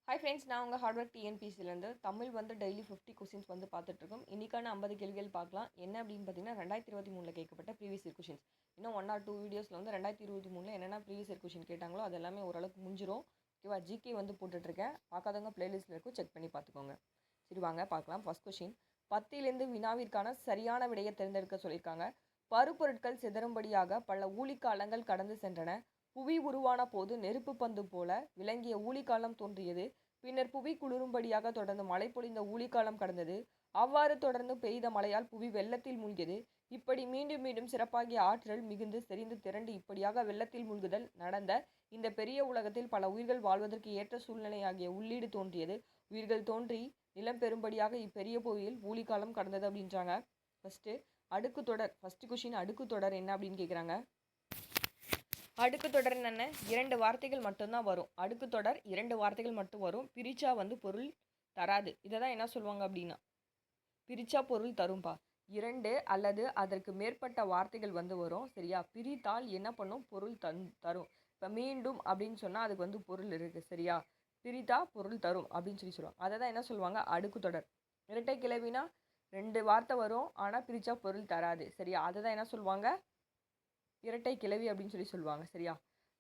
Hi friends, நான் உங்கள் hard work டிஎன்பிசிலேருந்து Tamil வந்து டெய்லி 50 கொஸ்டின்ஸ் வந்து பார்த்துட்ருக்கோம். இன்றைக்கான 50 கேள்விகள் பார்க்கலாம். என்ன அப்படின்னு பார்த்தீங்கன்னா 2023 கேட்கப்பட்ட ப்ரீவியஸ் இயர் கொஷின்ஸ். இன்னும் 1 ஆர் 2 வீடியோஸில் வந்து 2023 என்னென்ன ப்ரீவியஸ் இயர் கொஷின் கேட்டாங்களோ அது எல்லாமே ஓரளவுக்கு முடிஞ்சிடும். ஓகேவா? ஜிகே வந்து போட்டுட்ருக்கேன். பார்க்காதவங்க பிளேலிஸ்ட்டில் இருக்கும், செக் பண்ணி பார்த்துக்கோங்க. சரி, வாங்க பார்க்கலாம். ஃபர்ஸ்ட் கொஷின், 10லேருந்து வினாவிற்கான சரியான விடையை தேர்ந்தெடுக்க சொல்லியிருக்காங்க. பருப்பொருட்கள் சிதறும்படியாக பல ஊழிக்காலங்கள் கடந்து சென்றன. புவி உருவான போது நெருப்பு பந்து போல விளங்கிய ஊழிக்காலம் தோன்றியது. பின்னர் புவி குளிரும்படியாக தொடர்ந்து மழை பொழிந்த ஊழிக்காலம் கடந்தது. அவ்வாறு தொடர்ந்து பெய்த மழையால் புவி வெள்ளத்தில் மூழ்கியது. இப்படி மீண்டும் மீண்டும் சிறப்பாகிய ஆற்றல் மிகுந்து செறிந்து திரண்டு இப்படியாக வெள்ளத்தில் மூழ்குதல் நடந்த இந்த பெரிய உலகத்தில் பல உயிர்கள் வாழ்வதற்கு ஏற்ற சூழ்நிலையாகிய உள்ளீடு தோன்றியது. உயிர்கள் தோன்றி நிலம் பெறும்படியாக இப்பெரிய புவியில் ஊழிக்காலம் கடந்தது அப்படின்றாங்க. அடுக்கு தொடர். ஃபர்ஸ்ட் கொஷின், அடுக்கு தொடர் என்ன அப்படின்னு கேட்குறாங்க. அடுக்கு தொடர் என்ன? 2 வார்த்தைகள் மட்டும்தான் வரும். அடுக்கு தொடர் 2 வார்த்தைகள் மட்டும் வரும். பிரிச்சா வந்து பொருள் தராது. இதை தான் என்ன சொல்லுவாங்க அப்படின்னா, பிரிச்சா பொருள் தரும்பா. 2 அல்லது அதற்கு மேற்பட்ட வார்த்தைகள் வந்து வரும். சரியா? பிரித்தால் என்ன பண்ணும்? பொருள் தரும். இப்போ மீண்டும் அப்படின்னு சொன்னால் அதுக்கு வந்து பொருள் இருக்குது. சரியா? பிரித்தா பொருள் தரும் அப்படின்னு சொல்லுவாங்க. அதை தான் என்ன சொல்லுவாங்க? அடுக்கு தொடர். இரட்டை கிளவினா 2 வார்த்தை வரும், ஆனால் பிரிச்சா பொருள் தராது. சரியா? அதை தான் என்ன சொல்லுவாங்க? இரட்டை கிளவி அப்படின்னு சொல்லுவாங்க. சரியா?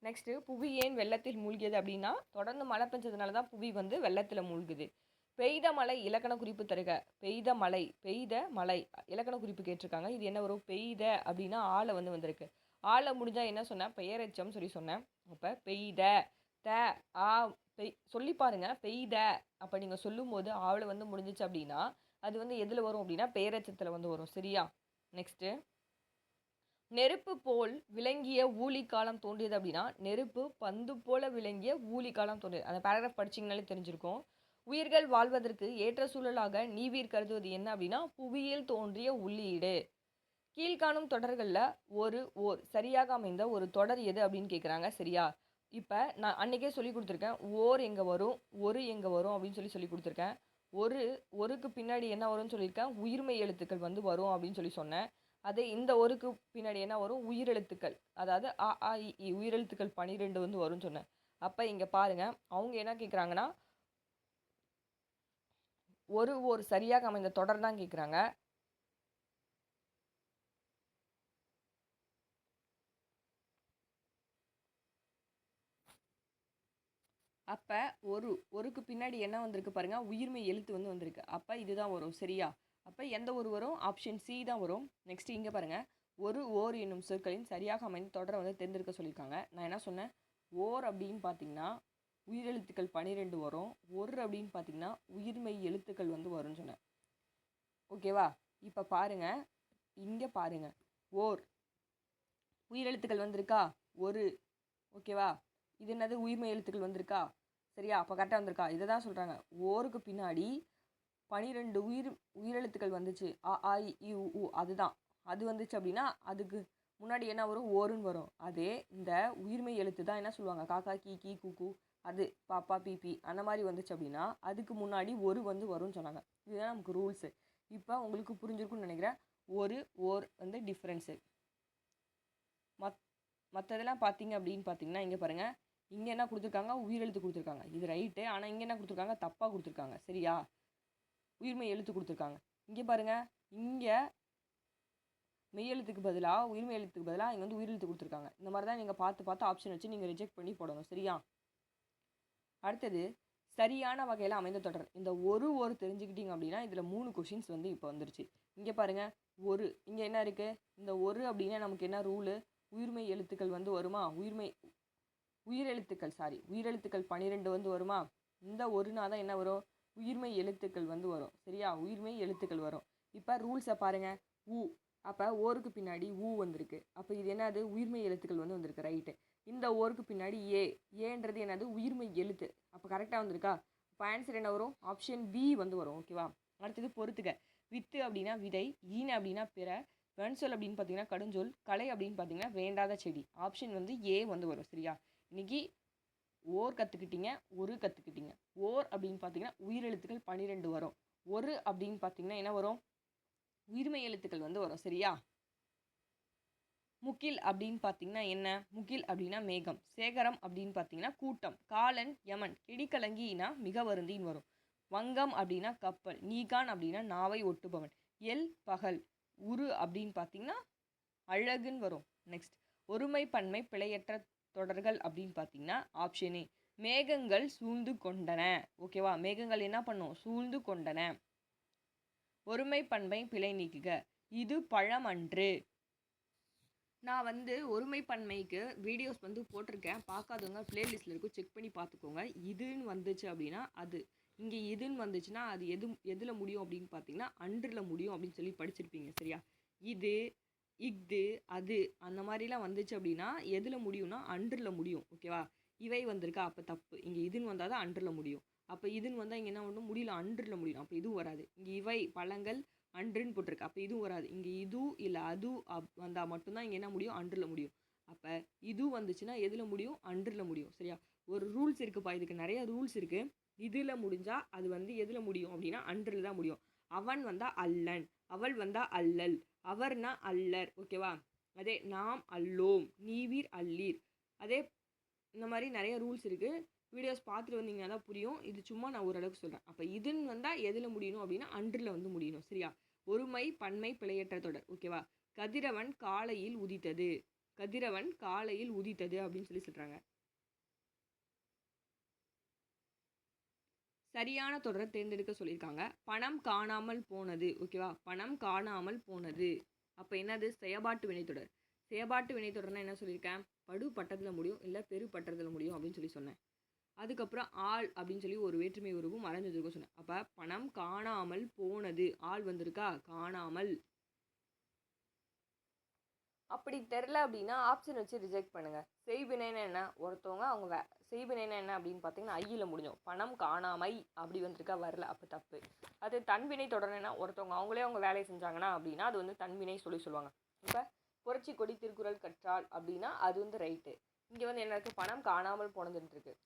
நெக்ஸ்ட்டு, புவி ஏன் வெள்ளத்தில் மூழ்கியது அப்படின்னா, தொடர்ந்து மழை பெஞ்சதுனால தான் புவி வந்து வெள்ளத்தில் மூழ்குது. பெய்த மழை இலக்கண குறிப்பு தருக. பெய்த மழை இலக்கண குறிப்பு கேட்டிருக்காங்க. இது என்ன வரும்? பெய்த அப்படின்னா ஆளை வந்து வந்திருக்கு. ஆளை முடிஞ்சால் என்ன சொன்னேன்? பெயரெச்சம் சொன்னேன். அப்போ பெய்த த ஆ சொல்லி பாருங்க. பெய்த அப்போ நீங்கள் சொல்லும்போது ஆளை வந்து முடிஞ்சிச்சு அப்படின்னா அது வந்து எதில் வரும் அப்படின்னா பெயரெச்சத்தில் வந்து வரும். சரியா? நெக்ஸ்ட்டு, நெருப்பு போல் விளங்கிய ஊழிக்காலம் தோன்றியது அப்படின்னா நெருப்பு பந்து போல விளங்கிய ஊழிக்காலம் தோன்றியது. அந்த பேராகிராஃப் படிச்சிங்கனாலே தெரிஞ்சிருக்கும். உயிர்கள் வாழ்வதற்கு ஏற்ற சூழலாக நீவீர் கருதுவது என்ன அப்படின்னா புவியியல் தோன்றிய உள்ளீடு. கீழ்காணும் தொடர்களில் ஓர் சரியாக அமைந்த ஒரு தொடர் எது அப்படின்னு கேட்குறாங்க. சரியா? இப்போ நான் அன்றைக்கே சொல்லி கொடுத்துருக்கேன். ஓர் எங்கே வரும், ஒரு எங்கே வரும் அப்படின்னு சொல்லி கொடுத்துருக்கேன். ஒருக்கு பின்னாடி என்ன வரும்னு சொல்லியிருக்கேன்? உயிர்மெய் எழுத்துக்கள் வந்து வரும் அப்படின்னு சொன்னேன். அதே இந்த ஒருக்கு பின்னாடி என்ன வரும்? உயிரெழுத்துக்கள். அதாவது அ ஆ இ ஈ உயிரெழுத்துக்கள் 12 வந்து வரும்னு சொன்னேன். அப்போ இங்கே பாருங்கள், அவங்க என்ன கேட்குறாங்கன்னா ஒரு சரியாக அமைந்த தொடர் தான் கேட்குறாங்க. அப்போ ஒருக்கு பின்னாடி என்ன வந்திருக்கு பாருங்கள்? உயிர்மெய் எழுத்து வந்து வந்திருக்கு. அப்போ இதுதான் வரும். சரியா? அப்போ எந்த ஒரு வரும்? ஆப்ஷன் சி தான் வரும். நெக்ஸ்ட் இங்கே பாருங்கள், ஓர் என்னும் சொற்களின் சரியாக அமைந்த தொடரை வந்து தேர்ந்தெடுக்க சொல்லியிருக்காங்க. நான் என்ன சொன்னேன்? ஓர் அப்படின்னு பார்த்தீங்கன்னா உயிரெழுத்துக்கள் 12 வரும். அப்படின்னு பார்த்தீங்கன்னா உயிர்மெய் எழுத்துக்கள் வந்து வரும்னு சொன்னேன். ஓகேவா? இப்போ பாருங்கள், இங்கே பாருங்கள், ஓர் உயிரெழுத்துக்கள் வந்திருக்கா? ஓகேவா? இது என்னது? உயிர்மெய் எழுத்துக்கள் வந்திருக்கா? சரியா? அப்போ கரெக்டாக வந்திருக்கா? இதை தான் சொல்கிறாங்க. ஓருக்கு பின்னாடி 12 உயிரெழுத்துக்கள் வந்துச்சு. அ ஆ இ ஈ உ அதுதான். அது வந்துச்சு அப்படின்னா அதுக்கு முன்னாடி என்ன வரும்? ஓருன்னு வரும். அதே இந்த உயிர்மெய் எழுத்து தான் என்ன சொல்லுவாங்க? காக்கா கீ கீ கூ அது பாப்பா பீபி அந்த மாதிரி வந்துச்சு அப்படின்னா அதுக்கு முன்னாடி வந்து வரும்னு சொன்னாங்க. இதுதான் நமக்கு ரூல்ஸு. இப்போ உங்களுக்கு புரிஞ்சிருக்குன்னு நினைக்கிறேன். ஓர் வந்து டிஃப்ரென்ஸு. மற்றதெல்லாம் பார்த்தீங்க அப்படின்னு பார்த்தீங்கன்னா இங்கே பாருங்கள், இங்கே என்ன கொடுத்துருக்காங்க? உயிரெழுத்து கொடுத்துருக்காங்க. இது ரைட்டு. ஆனால் இங்கே என்ன கொடுத்துருக்காங்க? தப்பாக கொடுத்துருக்காங்க. சரியா? உயிர்மெய் எழுத்து கொடுத்துருக்காங்க. இங்கே பாருங்கள், இங்கே மெய்யெழுத்துக்கு பதிலாக உயிர்மெய் எழுத்துக்கு பதிலாக இங்கே வந்து உயிரெழுத்து கொடுத்துருக்காங்க. இந்த மாதிரி தான் நீங்கள் பார்த்து ஆப்ஷன் வச்சு நீங்கள் ரிஜெக்ட் பண்ணி போடணும். சரியா? அடுத்தது, சரியான வகையில் அமைந்த தொடர். இந்த ஒரு தெரிஞ்சுக்கிட்டீங்க அப்படின்னா இதில் 3 கொஷின்ஸ் வந்து இப்போ வந்துருச்சு. இங்கே பாருங்கள், இங்கே என்ன இருக்குது? இந்த அப்படின்னா நமக்கு என்ன ரூலு? உயிர்மெய் எழுத்துக்கள் வந்து வருமா? உயிரெழுத்துக்கள் 12 வந்து வருமா? இந்த ஒருனா தான் என்ன வரும்? உயிர்மெய் எழுத்துக்கள் வந்து வரும். சரியா? உயிர்மெய் எழுத்துக்கள் வரும். இப்போ ரூல்ஸை பாருங்கள். அப்போ ஓருக்கு பின்னாடி வந்திருக்கு. அப்போ இது என்னது? உயிர்மெய் எழுத்துக்கள் வந்து வந்திருக்கு. ரைட்டு. இந்த ஓருக்கு பின்னாடி ஏன்றது என்னது? உயிர்மெய் எழுத்து. அப்போ கரெக்டாக வந்திருக்கா? இப்போ ஆன்சர் என்ன வரும்? ஆப்ஷன் பி வந்து வரும். ஓகேவா? அடுத்தது பொறுத்துக்க. வித்து அப்படின்னா விதை, ஈன அப்படின்னா பிற, வெண்சொல் அப்படின்னு பார்த்தீங்கன்னா கடுஞ்சொல், கலை அப்படின்னு பார்த்தீங்கன்னா வேண்டாத செடி. ஆப்ஷன் வந்து ஏ வந்து வரும். சரியா? இன்னைக்கு ஓர் கற்றுக்கிட்டீங்க, கற்றுக்கிட்டீங்க. ஓர் அப்படின்னு பார்த்தீங்கன்னா உயிரெழுத்துக்கள் 12 வரும். அப்படின்னு பார்த்தீங்கன்னா என்ன வரும்? உயிர்மெய் எழுத்துக்கள் வந்து வரும். சரியா? முகில் அப்படின்னு பார்த்தீங்கன்னா என்ன? முகில் அப்படின்னா மேகம். சேகரம் அப்படின்னு பார்த்தீங்கன்னா கூட்டம். காலன் யமன். கிடிக்கலங்கினா மிக வருந்தின்னு வரும். வங்கம் அப்படின்னா கப்பல். நீகான் அப்படின்னா நாவை ஒட்டுபவன். எல் பகல். உரு அப்படின்னு பார்த்தீங்கன்னா அழகுன்னு வரும். நெக்ஸ்ட் ஒருமை பன்மை பிழையற்ற தொடர்கள் அப்படின்னு பார்த்தீங்கன்னா ஆப்ஷன் ஏ மேகங்கள் சூழ்ந்து கொண்டன. ஓகேவா? மேகங்கள் என்ன பண்ணும்? சூழ்ந்து கொண்டன. ஒருமை பன்மை பிழை நீக்குக. இது பழம் அன்று. நான் வந்து ஒருமை பன்மைக்கு வீடியோஸ் வந்து போட்டிருக்கேன். பார்க்காதவங்க பிளேலிஸ்ட்டில் இருக்கும், செக் பண்ணி பார்த்துக்கோங்க. இதுன்னு வந்துச்சு அப்படின்னா அது, இங்கே இதுன்னு வந்துச்சுன்னா அது எதில் முடியும் அப்படின்னு பார்த்தீங்கன்னா அன்றில் முடியும் அப்படின்னு சொல்லி படிச்சிருப்பீங்க. சரியா? இது, இஃது, அது அந்த மாதிரிலாம் வந்துச்சு அப்படின்னா எதில் முடியும்னா அன்றில் முடியும். ஓகேவா? இவை வந்திருக்கா, அப்போ தப்பு. இங்கே இதுன்னு வந்தால் தான் அன்றில் முடியும். அப்போ இதுன்னு வந்தால் இங்கே என்ன ஒன்றும் முடியல, அன்றில் முடியும். அப்போ இதுவும் வராது. இங்கே இவை பழங்கள் அன்றுன்னு போட்டிருக்கு, அப்போ இதுவும் வராது. இங்கே இது இல்லை அது வந்தால் மட்டும்தான் இங்கே என்ன முடியும்? அன்றில் முடியும். அப்போ இது வந்துச்சுன்னா எதில் முடியும்? அன்றில் முடியும். சரியா? ஒரு ரூல்ஸ் இருக்குப்பா, இதுக்கு நிறைய ரூல்ஸ் இருக்குது. இதில் முடிஞ்சால் அது வந்து எதில் முடியும் அப்படின்னா அன்றில் தான் முடியும். அவன் வந்தால் அல்லன், அவள் வந்தால் அல்லல், அவர்னா அல்லர். ஓகேவா? அதே நாம் அல்லோம், நீவீர் அல்லீர். அதே இந்த மாதிரி நிறைய ரூல்ஸ் இருக்குது. வீடியோஸ் பார்த்துட்டு வந்தீங்கன்னா தான் புரியும். இது சும்மா நான் ஓரளவுக்கு சொல்கிறேன். அப்போ இதுன்னு வந்தால் எதில் முடியணும் அப்படின்னா அன்றில் வந்து முடியணும். சரியா? ஒருமை பன்மை பிழையற்ற தொடர். ஓகேவா? கதிரவன் காலையில் உதித்தது. கதிரவன் காலையில் உதித்தது அப்படின்னு சொல்லி சொல்கிறாங்க. சரியான தொடரை தேர்ந்தெடுக்க சொல்லியிருக்காங்க. பணம் காணாமல் போனது. ஓகேவா? பணம் காணாமல் போனது. அப்போ என்னது? செயபாட்டு வினைத்தொடர். செயபாட்டு வினைத்தொடர்னா என்ன சொல்லியிருக்கேன்? படு பட்டத்தில் முடியும், இல்லை பெரு பட்டத்தில் முடியும் அப்படின்னு சொல்லி சொன்னேன். அதுக்கப்புறம் ஆள் அப்படின்னு சொல்லி ஒரு வேற்றுமை உருவும் மறைஞ்சிருக்கும் சொன்னேன். அப்போ பணம் காணாமல் போனது, ஆள் வந்திருக்கா, காணாமல். அப்படி தெரில அப்படின்னா ஆப்ஷன் வச்சு ரிஜெக்ட் பண்ணுங்கள். செய்வினைன்னு என்ன? ஒருத்தவங்க அவங்க செய்வினைன்னு என்ன அப்படின்னு பார்த்தீங்கன்னா ஐயில் முடிஞ்சோம். பணம் காணாமை அப்படி வந்திருக்கா, வரல, அப்போ தப்பு. அது தன்வினை தொடர்னா ஒருத்தவங்க அவங்களே அவங்க வேலையை செஞ்சாங்கன்னா அப்படின்னா அது வந்து தன்வினை சொல்லுவாங்க. இப்போ புரட்சி கொடி திருக்குறள் கற்றால் அப்படின்னா அது வந்து ரைட்டு. இங்கே வந்து என்ன இருக்குது? பணம் காணாமல் போனதுன்ட்டு இருக்குது.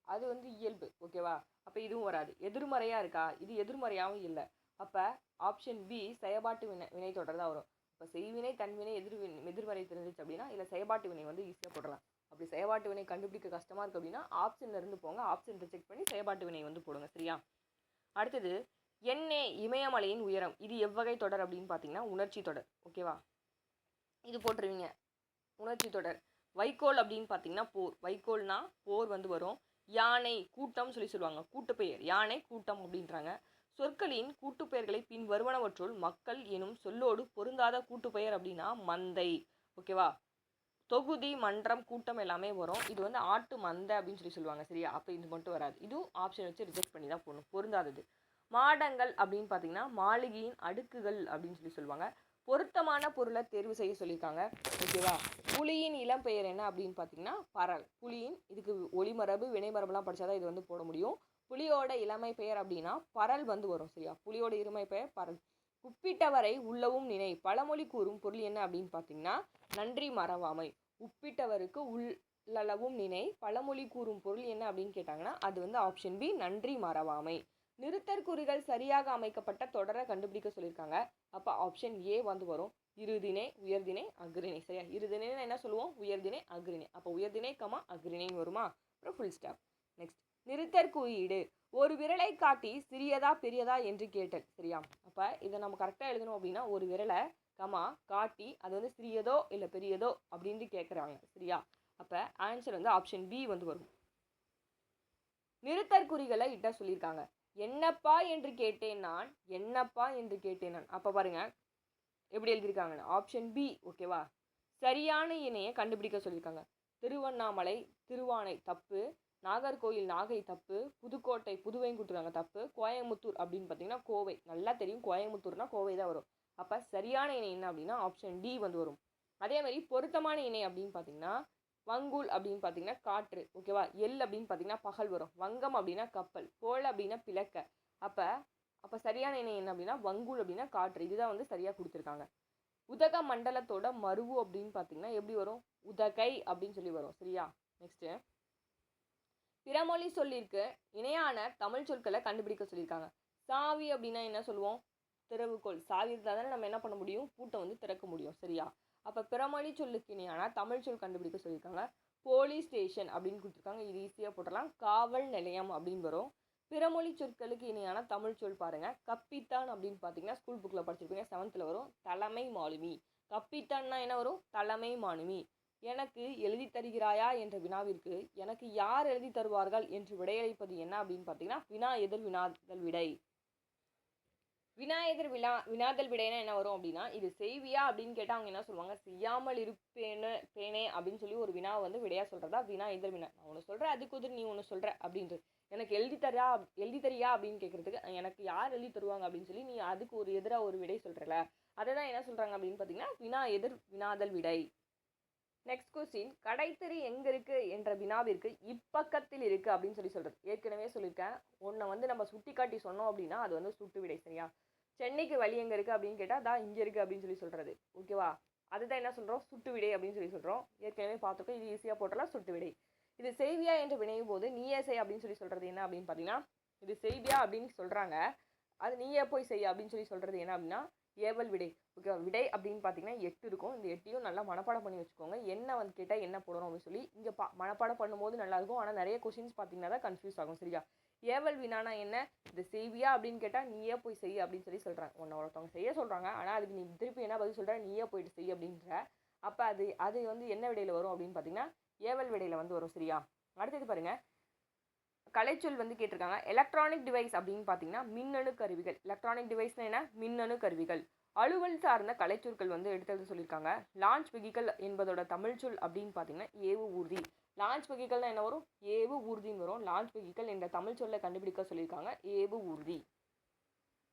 அது வந்து இயல்பு. ஓகேவா? அப்போ இதுவும் வராது. எதிர்மறையாக இருக்கா? இது எதிர்மறையாகவும் இல்லை. அப்போ ஆப்ஷன் பி செயபாட்டு வினை தொடர் தான் வரும். இப்போ செய்வினை தன்வினை எதிர்மறை தெரிஞ்சிச்சு அப்படின்னா இல்லை செயபாட்டு வினை வந்து ஈஸியாக போடலாம். அப்படி செயபாட்டு வினை கண்டுபிடிக்க கஷ்டமாக இருக்குது அப்படின்னா ஆப்ஷன்ல இருந்து போங்க, ஆப்ஷன் ரிஜெக்ட் பண்ணி செயபாட்டு வினை வந்து போடுங்க. சரியா? அடுத்தது எண்ணே இமயமலையின் உயரம். இது எவ்வகை தொடர் அப்படின்னு பார்த்தீங்கன்னா உணர்ச்சி தொடர். ஓகேவா? இது போட்டுருவீங்க. உணர்ச்சி தொடர். வைக்கோல் அப்படின்னு பார்த்தீங்கன்னா போர். வைக்கோல்னா போர் வந்து வரும். யானை கூட்டம் சொல்லி சொல்லுவாங்க, கூட்டுப்பெயர். யானை கூட்டம் அப்படின்றாங்க. சொற்களின் கூட்டுப்பெயர்களை பின் வருவனவற்றுள் மக்கள் எனும் சொல்லோடு பொருந்தாத கூட்டுப்பெயர் அப்படின்னா மந்தை. ஓகேவா? தொகுதி, மன்றம், கூட்டம் எல்லாமே வரும். இது வந்து ஆட்டு மந்தை அப்படின்னு சொல்லி சொல்லுவாங்க. சரியா? அப்போ இது மட்டும் வராது. இதுவும் ஆப்ஷன் வச்சு ரிஜெக்ட் பண்ணி தான் போடணும், பொருந்தாதது. மாடங்கள் அப்படின்னு பார்த்தீங்கன்னா மாளிகையின் அடுக்குகள் அப்படின்னு சொல்லி சொல்லுவாங்க. பொருத்தமான பொருளை தேர்வு செய்ய சொல்லியிருக்காங்க. ஓகேவா? புலியின் இளம் பெயர் என்ன அப்படின்னு பார்த்தீங்கன்னா பரல். புலியின் இதுக்கு ஒளிமரபு வினைமரபுலாம் படித்தாதான் இது வந்து போட முடியும். புலியோட இளமை பெயர் அப்படின்னா பரல் வந்து வரும். சரியா? புலியோட இளமை பெயர் பரல். உப்பிட்டவரை உள்ளவும் நினை. பழமொழி கூறும் பொருள் என்ன அப்படின்னு பார்த்தீங்கன்னா நன்றி மறவாமை. உப்பிட்டவருக்கு உள்ளளவும் நினை. பழமொழி கூறும் பொருள் என்ன அப்படின்னு கேட்டாங்கன்னா அது வந்து ஆப்ஷன் பி நன்றி மறவாமை. நிறுத்தற்குறிகள் சரியாக அமைக்கப்பட்ட தொடரை கண்டுபிடிக்க சொல்லியிருக்காங்க. அப்போ ஆப்ஷன் ஏ வந்து வரும். இருதினை, உயர்தினை, அக்ரிணை. சரியா? இருதினைன்னு என்ன சொல்லுவோம்? உயர்தினை, அக்ரிணை. அப்போ உயர்தினை கமா அக்ரிணைன்னு வருமா? அப்புறம் ஃபுல் ஸ்டாப். நெக்ஸ்ட் நிறுத்தற்குறியீடு. ஒரு விரலை காட்டி சிறியதா பெரியதா என்று கேட்டல். சரியா? அப்போ இதை நம்ம கரெக்டாக எழுதணும் அப்படின்னா ஒரு விரலை கமா காட்டி அது வந்து சிறியதோ இல்லை பெரியதோ அப்படின்ட்டு கேட்குறாங்க. சரியா? அப்போ ஆன்சர் வந்து ஆப்ஷன் பி வந்து வரும். நிறுத்தற்குறிகளை இட்ட சொல்லியிருக்காங்க. என்னப்பா என்று கேட்டேன் நான், என்னப்பா என்று கேட்டேன் நான். அப்போ பாருங்க எப்படி எழுதியிருக்காங்கன்னு. Option B. ஓகேவா? சரியான இணையை கண்டுபிடிக்க சொல்லியிருக்காங்க. திருவண்ணாமலை திருவானை தப்பு, நாகர்கோயில் நாகை தப்பு, புதுக்கோட்டை புதுவைங்குட்டுறாங்க தப்பு, கோயம்புத்தூர் அப்படின்னு பார்த்தீங்கன்னா கோவை. நல்லா தெரியும், கோயம்புத்தூர்னா கோவை தான் வரும். அப்போ சரியான இணை என்ன அப்படின்னா ஆப்ஷன் டி வந்து வரும். அதே மாதிரி பொருத்தமான இணை அப்படின்னு பார்த்தீங்கன்னா வங்கூல் அப்படின்னு பார்த்தீங்கன்னா காற்று. ஓகேவா? எல் அப்படின்னு பார்த்தீங்கன்னா பகல் வரும். வங்கம் அப்படின்னா கப்பல், கோல் அப்படின்னா பிளக்க. அப்போ சரியான இணை என்ன அப்படின்னா வங்கூல் அப்படின்னா காற்று. இதுதான் வந்து சரியாக கொடுத்துருக்காங்க. உதக மண்டலத்தோட மருவு அப்படின்னு பார்த்தீங்கன்னா எப்படி வரும்? உதகை அப்படின்னு சொல்லி வரும். சரியா? நெக்ஸ்ட்டு பிறமொழி சொல்லிருக்கு இணையான தமிழ் சொற்களை கண்டுபிடிக்க சொல்லியிருக்காங்க. சாவி அப்படின்னா என்ன சொல்லுவோம்? திறவுகோல். சாவி இருந்தால் தானே நம்ம என்ன பண்ண முடியும்? பூட்டை வந்து திறக்க முடியும். சரியா? அப்போ பிறமொழி சொல்லுக்கு இணையான தமிழ் சொல் கண்டுபிடிக்க சொல்லியிருக்காங்க. போலீஸ் ஸ்டேஷன் அப்படின்னு கொடுத்துருக்காங்க, இது ஈஸியாக போட்டுடலாம். காவல் நிலையம் அப்படின்னு வரும். பிறமொழி சொற்களுக்கு இணையான தமிழ் சொல் பாருங்க. கப்பித்தான் அப்படின்னு பார்த்தீங்கன்னா ஸ்கூல் புக்கில் படிச்சிருப்பீங்க, 7th வரும். தலைமை மாலுமி. கப்பித்தான்னா என்ன வரும்? தலைமை மாலுமி. எனக்கு எழுதி தருகிறாயா என்ற வினாவிற்கு எனக்கு யார் எழுதி தருவார்கள் என்று விடையளிப்பது என்ன அப்படின்னு பார்த்தீங்கன்னா வினா எதிர் வினாதல் விடை. வினா எதிர் வினாதல் விடைனா என்ன வரும் அப்படின்னா, இது செய்வியா அப்படின்னு கேட்டால் அவங்க என்ன சொல்லுவாங்க, செய்யாமல் இருப்பேனே அப்படின்னு சொல்லி ஒரு வினாவை வந்து விடையா சொல்கிறதா வினா எதிர் வினா. நான் ஒன்று சொல்கிறேன், அதுக்கு உதிர் நீ ஒன்று சொல்கிற அப்படின்றது. எனக்கு எழுதி தரியா அப்படின்னு கேட்குறதுக்கு எனக்கு யார் எழுதி தருவாங்க அப்படின்னு சொல்லி நீ அதுக்கு ஒரு எதிராக ஒரு விடை சொல்கிறல, அதை தான் என்ன சொல்கிறாங்க அப்படின்னு பார்த்தீங்கன்னா வினா எதிர் வினாதல் விடை. நெக்ஸ்ட் கொஸ்டின், கடைத்தெரு எங்கே இருக்குது என்ற வினாவிற்கு இப்பக்கத்தில் இருக்குது அப்படின்னு சொல்லி சொல்கிறது. ஏற்கனவே சொல்லியிருக்கேன், ஒன்றை வந்து நம்ம சுட்டி காட்டி சொன்னோம் அப்படின்னா அது வந்து சுட்டு விடை. சரியா? சென்னைக்கு வழி எங்கே இருக்குது அப்படின்னு கேட்டால் தான் இங்கே இருக்குது அப்படின்னு சொல்லி சொல்கிறது. ஓகேவா? அதுதான் என்ன சொல்கிறோம், சுட்டு விடை அப்படின்னு சொல்லி சொல்கிறோம். ஏற்கனவே பார்த்துக்கோ, இது ஈஸியாக போட்டலாம், சுட்டு விடை. இது செய்வியா என்று வினையும் போது நீயே செய் அப்படின்னு சொல்லி சொல்கிறது என்ன அப்படின்னு பார்த்தீங்கன்னா, இது செய்வியா அப்படின்னு சொல்கிறாங்க, அது நீயே போய் செய் அப்படின்னு சொல்லி சொல்கிறது என்ன அப்படின்னா ஏவல் விடை. ஓகேவா? விடை அப்படின்னு பார்த்தீங்கன்னா 8 இருக்கும். இந்த 8யும் நல்லா மனப்பாடம் பண்ணி வச்சுக்கோங்க. என்ன வந்து கேட்டால் என்ன போடணும் அப்படின்னு சொல்லி இங்கே மனப்பாடம் பண்ணும்போது நல்லாயிருக்கும். ஆனால் நிறைய கொஷின்ஸ் பார்த்தீங்கன்னா தான் கன்ஃபியூஸ் ஆகும். சரியா? ஏவல் வினானா என்ன, இது செய்வியா அப்படின்னு கேட்டால் நீயே போய் செய் அப்படின்னு சொல்லி சொல்கிறாங்க. ஒருத்தவங்க செய்ய சொல்கிறாங்க, ஆனால் அதுக்கு நீ திருப்பி என்ன பதில் சொல்கிற, நீயே போயிட்டு செய் அப்படின்ற. அப்போ அது வந்து என்ன விடையில் வரும் அப்படின்னு பார்த்தீங்கன்னா ஏவல் விடையில் வந்து வரும். சரியா? அடுத்தது பாருங்கள், கலைச்சொல் வந்து கேட்டிருக்காங்க. எலக்ட்ரானிக் டிவைஸ் அப்படின்னு பார்த்தீங்கன்னா மின்னணு கருவிகள். எலக்ட்ரானிக் டிவைஸ்னால் என்ன, மின்னணு கருவிகள். அலுவல் சார்ந்த கலைச்சொற்கள் வந்து எடுத்து சொல்லியிருக்காங்க. லான்ச் வெஹிக்கல் என்பதோட தமிழ் சொல் அப்படின்னு பார்த்தீங்கன்னா ஏவு ஊர்தி. லான்ச் வெஹிக்கல்னா என்ன வரும், ஏவு ஊர்தின்னு வரும். லான்ச் வெஹிக்கல் என்ற தமிழ் சொல்லை கண்டுபிடிக்க சொல்லியிருக்காங்க, ஏவு ஊர்தி.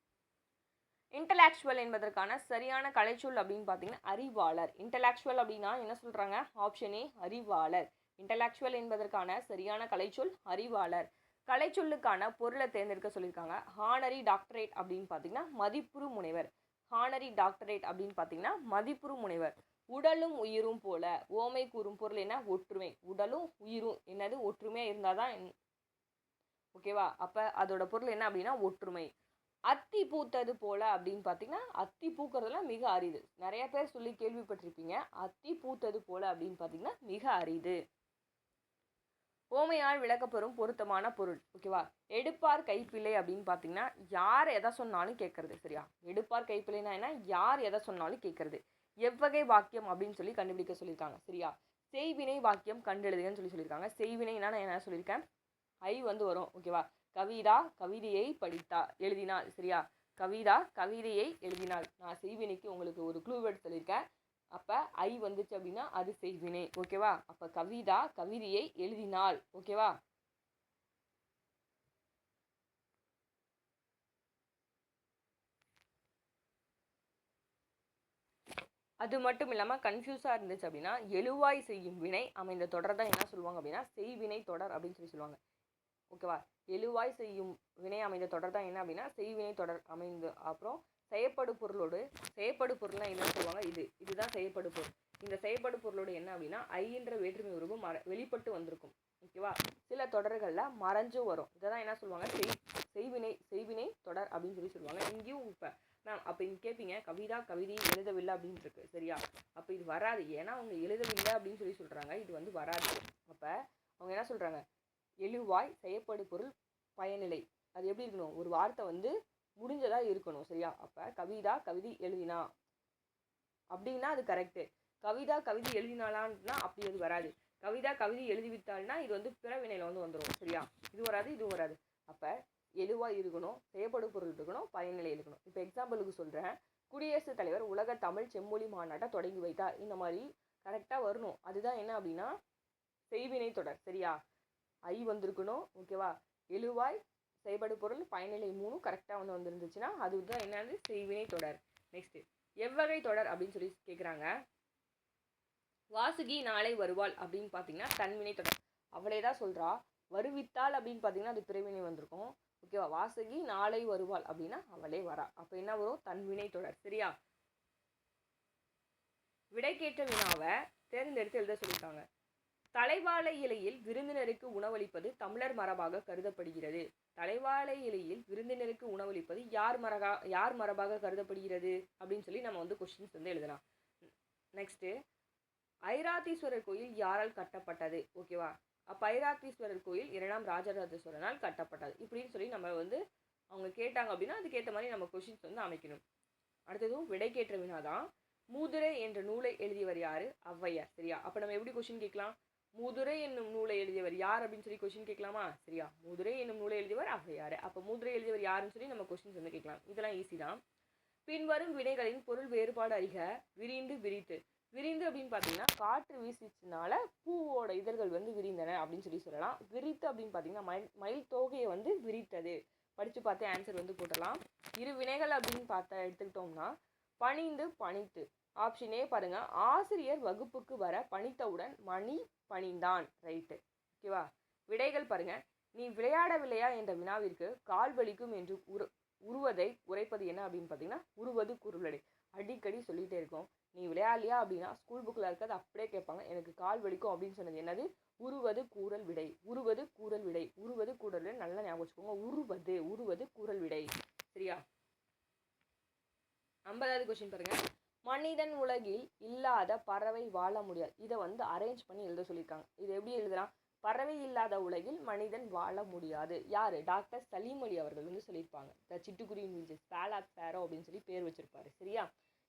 இன்டலெக்சுவல் என்பதற்கான சரியான கலைச்சொல் அப்படின்னு பார்த்தீங்கன்னா அறிவாளர். இன்டலெக்சுவல் அப்படின்னா என்ன சொல்கிறாங்க, ஆப்ஷன் ஏ அறிவாளர். இன்டலெக்சுவல் என்பதற்கான சரியான கலைச்சொல் அறிவாளர். கலைச்சொல்லுக்கான பொருளை தேர்ந்தெடுக்க சொல்லியிருக்காங்க. ஹானரி டாக்டரேட் அப்படின்னு பார்த்தீங்கன்னா மதிப்புறு முனைவர். ஹானரி டாக்டரேட் அப்படின்னு பார்த்தீங்கன்னா மதிப்புறு முனைவர். உடலும் உயிரும் போல ஓமை கூறும் பொருள் என்ன, ஒற்றுமை. உடலும் உயிரும் என்னது, ஒற்றுமையாக இருந்தால் தான். ஓகேவா? அப்போ அதோட பொருள் என்ன அப்படின்னா ஒற்றுமை. அத்தி பூத்தது போல அப்படின்னு பார்த்தீங்கன்னா அத்தி பூக்கிறதுலாம் மிக அரிது. நிறைய பேர் சொல்லி கேள்விப்பட்டிருப்பீங்க. அத்தி பூத்தது போல அப்படின்னு பார்த்தீங்கன்னா மிக அரிது. ஓமையால் விளக்கப்பெறும் பொருத்தமான பொருள். ஓகேவா? எடுப்பார் கைப்பிள்ளை அப்படின்னு பார்த்தீங்கன்னா யார் எதை சொன்னாலும் கேட்கறது. சரியா? எடுப்பார் கைப்பிள்ளைனா என்ன, யார் எதை சொன்னாலும் கேட்கறது. எவ்வகை வாக்கியம் அப்படின்னு சொல்லி கண்டுபிடிக்க சொல்லியிருக்காங்க. சரியா? செய்வினை வாக்கியம் கண்டெழுதுகன்னு சொல்லி சொல்லியிருக்காங்க. செய்வினைனா நான் என்ன சொல்லியிருக்கேன், ஐ வந்து வரும். ஓகேவா? கவிதா கவிதையை எழுதினாள். சரியா? கவிதா கவிதையை எழுதினாள். நான் செய்வினைக்கு உங்களுக்கு ஒரு க்ளூ வேர்ட் சொல்லியிருக்கேன். அப்போ ஐ வந்துச்சு அப்படின்னா அது செய்வினை. ஓகேவா? அப்போ கவிதா கவிதையை எழுதினாள். ஓகேவா? அது மட்டும் இல்லாமல் கன்ஃபியூஸாக இருந்துச்சு அப்படின்னா எழுவாய் செய்யும் வினை அமைந்த தொடர் தான் என்ன சொல்லுவாங்க அப்படின்னா செய்வினை தொடர் அப்படின்னு சொல்லி சொல்லுவாங்க. ஓகேவா? எழுவாய் செய்யும் வினை அமைந்த தொடர் தான் என்ன அப்படின்னா செய்வினை தொடர் அமைந்து. அப்புறம் செய்யப்படு பொருள்னா என்னன்னு சொல்லுவாங்க, இதுதான் செய்யப்படு பொருள். இந்த செய்யப்படு பொருளோடு என்ன அப்படின்னா ஐன்ற வேற்றுமை உருவம் வெளிப்பட்டு வந்திருக்கும். ஓகேவா? சில தொடர்களில் மறைஞ்சும் வரும். இதை தான் என்ன சொல்லுவாங்க, செய்வினை தொடர் அப்படின்னு சொல்லி சொல்லுவாங்க. இங்கேயும் இப்போ மேம் அப்போ இங்கே கேட்பீங்க, கவிதா கவிதை எழுதவில்லை அப்படின்னு இருக்கு. சரியா? அப்போ இது வராது, ஏன்னா அவங்க எழுதவில்லை அப்படின்னு சொல்லி சொல்கிறாங்க. இது வந்து வராது. அப்போ அவங்க என்ன சொல்கிறாங்க, எழுவாய் செய்யப்படு பொருள் பயனிலை. அது எப்படி இருக்கணும், ஒரு வார்த்தை வந்து முடிஞ்சதாக இருக்கணும். சரியா? அப்போ கவிதா கவிதை எழுதினா அப்படின்னா அது கரெக்டு. கவிதா கவிதை எழுதினாலான்னா அப்படி அது வராது. கவிதா கவிதை எழுதிவிட்டால்னா இது வந்து பிறவினையில் வந்து வந்துடும். சரியா? இது வராது, இதுவும் வராது. அப்போ எழுவாய் இருக்கணும், செய்யப்படும் பொருள் இருக்கணும், பயனிலை இருக்கணும். இப்போ எக்ஸாம்பிளுக்கு சொல்கிறேன், குடியரசுத் தலைவர் உலக தமிழ் செம்மொழி மாநாட்டை தொடங்கி வைத்தார். இந்த மாதிரி கரெக்டாக வரணும். அதுதான் என்ன அப்படின்னா செய்வினை தொடர். சரியா? ஐ வந்திருக்கணும். ஓகேவா? எழுவாய் செய்யப்படும் பொருள் பயனிலை 3 கரெக்டாக வந்து வந்துருந்துச்சுன்னா அதுதான் என்னது செய்வினை தொடர். நெக்ஸ்ட் எவ்வகை தொடர் அப்படின்னு சொல்லி கேட்குறாங்க. வாசுகி நாளை வருவாள் அப்படின்னு பார்த்தீங்கன்னா தன்வினை தொடர். அவளே தான் சொல்கிறா. வருவித்தாள் அப்படின்னு பார்த்தீங்கன்னா அது பிறவினை வந்திருக்கும். ஓகேவா? வாசுகி நாளை வருவாள் அப்படின்னா அவளே வரா. அப்போ என்ன வரும், தன்வினை தொடர். சரியா? விடைக்கேற்ற வினாவை தேர்ந்தெடுத்து எழுத சொல்லியிருக்காங்க. தலைவாழை இலையில் விருந்தினருக்கு உணவளிப்பது தமிழர் மரபாக கருதப்படுகிறது. தலைவாழை இலையில் விருந்தினருக்கு உணவளிப்பது யார் மரபாக கருதப்படுகிறது அப்படின்னு சொல்லி நம்ம வந்து கொஸ்டின்ஸ் வந்து எழுதலாம். நெக்ஸ்ட்டு ஐராத்தீஸ்வரர் கோயில் யாரால் கட்டப்பட்டது? ஓகேவா? அப்போ ஐராத்தீஸ்வரர் கோயில் 2ஆம் ராஜராஜ சோழனால் கட்டப்பட்டது. இப்படின்னு சொல்லி நம்ம வந்து அவங்க கேட்டாங்க அப்படின்னா அதுக்கேற்ற மாதிரி நம்ம கொஷின்ஸ் வந்து அமைக்கணும். அடுத்ததும் விடைக்கேற்ற வினா தான். மூதுரை என்ற நூலை எழுதியவர் யாரு? ஔவையார். சரியா? அப்போ நம்ம எப்படி கொஷின் கேட்கலாம்? மூதுரை என்னும் நூலை எழுதியவர் யார் அப்படின்னு சொல்லி கொஷின் கேட்கலாமா? சரியா? மூதுரை என்னும் நூலை எழுதியவர் ஔவையார். அப்போ மூதுரை எழுதியவர் யாருன்னு சொல்லி நம்ம கொஷின்ஸ் வந்து கேட்கலாம். இதெல்லாம் ஈஸி தான். பின்வரும் வினைகளின் பொருள் வேறுபாடு அறிக. விரிந்து விரித்து. விரிந்து அப்படின்னு பார்த்தீங்கன்னா காற்று வீசிச்சுனால பூவோட இதழ்கள் வந்து விரிந்தன அப்படின்னு சொல்லலாம். விரித்து அப்படின்னு பார்த்தீங்கன்னா மயில் தோகையை வந்து விரித்தது. படித்து பார்த்து ஆன்சர் வந்து போட்டலாம். இரு வினைகள் அப்படின்னு எடுத்துக்கிட்டோம்னா பணிந்து பணித்து. ஆப்ஷன் ஏ பாருங்க. ஆசிரியர் வகுப்புக்கு வர பணித்தவுடன் மணி பணிந்தான். ரைட்டு. ஓகேவா? விடைகள் பாருங்க. நீ விளையாடவில்லையா என்ற வினாவிற்கு கால் வலிக்கும் என்று உருவதை உரைப்பது என்ன அப்படின்னு பார்த்தீங்கன்னா உருவது குறுவடை. அடிக்கடி சொல்லிகிட்டே இருக்கோம். நீ விளையாடலையா அப்படின்னா ஸ்கூல் புக்கில் இருக்கிறது அப்படியே கேட்பாங்க. எனக்கு கால் வலிக்கும் அப்படின்னு சொன்னது என்னது? உருவது கூறல் விடை. உருவது கூறல் விடை. உருவது கூறல் விடை. நல்லா ஞாபகம் வச்சுக்கோங்க. உருவது கூறல் விடை. சரியா? 50வது கொஸ்டின் பாருங்க. மனிதன் உலகில் இல்லாத பறவை வாழ முடியாது. இதை வந்து அரேஞ்ச் பண்ணி எழுத சொல்லியிருக்காங்க. இது எப்படி எழுதலாம்? பறவை இல்லாத உலகில் மனிதன் வாழ முடியாது. யாரு? டாக்டர் சலீம் அலி அவர்கள் வந்து சொல்லியிருப்பாங்க. த சிட்டுக்குருவியின் வீச்சு ஸ்பேலாக் ஸ்பேரோ அப்படின்னு சொல்லி பேர் வச்சிருப்பாரு. சரியா?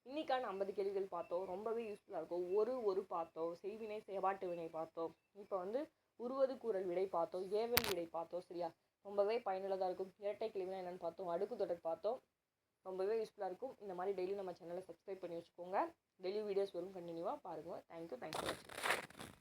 இன்னைக்கான 50 கேள்விகள் பார்த்தோம். ரொம்பவே யூஸ்ஃபுல்லாக இருக்கும். ஒரு பார்த்தோம். செய்வினை செயபாட்டு வினை பார்த்தோம். இப்போ வந்து உருவது கூறல் விடை பார்த்தோம். ஏவல் விடை பார்த்தோம். சரியா? ரொம்பவே பயனுள்ளதாக இருக்கும். இரட்டை கிளவினா என்னென்னு பார்த்தோம். அடுக்கு தொடர் பார்த்தோம். ரொம்பவே யூஸ்ஃபுல்லாக இருக்கும். இந்த மாதிரி டெய்லி நம்ம சேனலை சப்ஸ்கிரைப் பண்ணி வச்சுக்கோங்க. டெய்லி வீடியோஸ் வரும். கண்டினியூவாக பாருங்கள். தேங்க்யூ ஃபார் வாட்சிங்.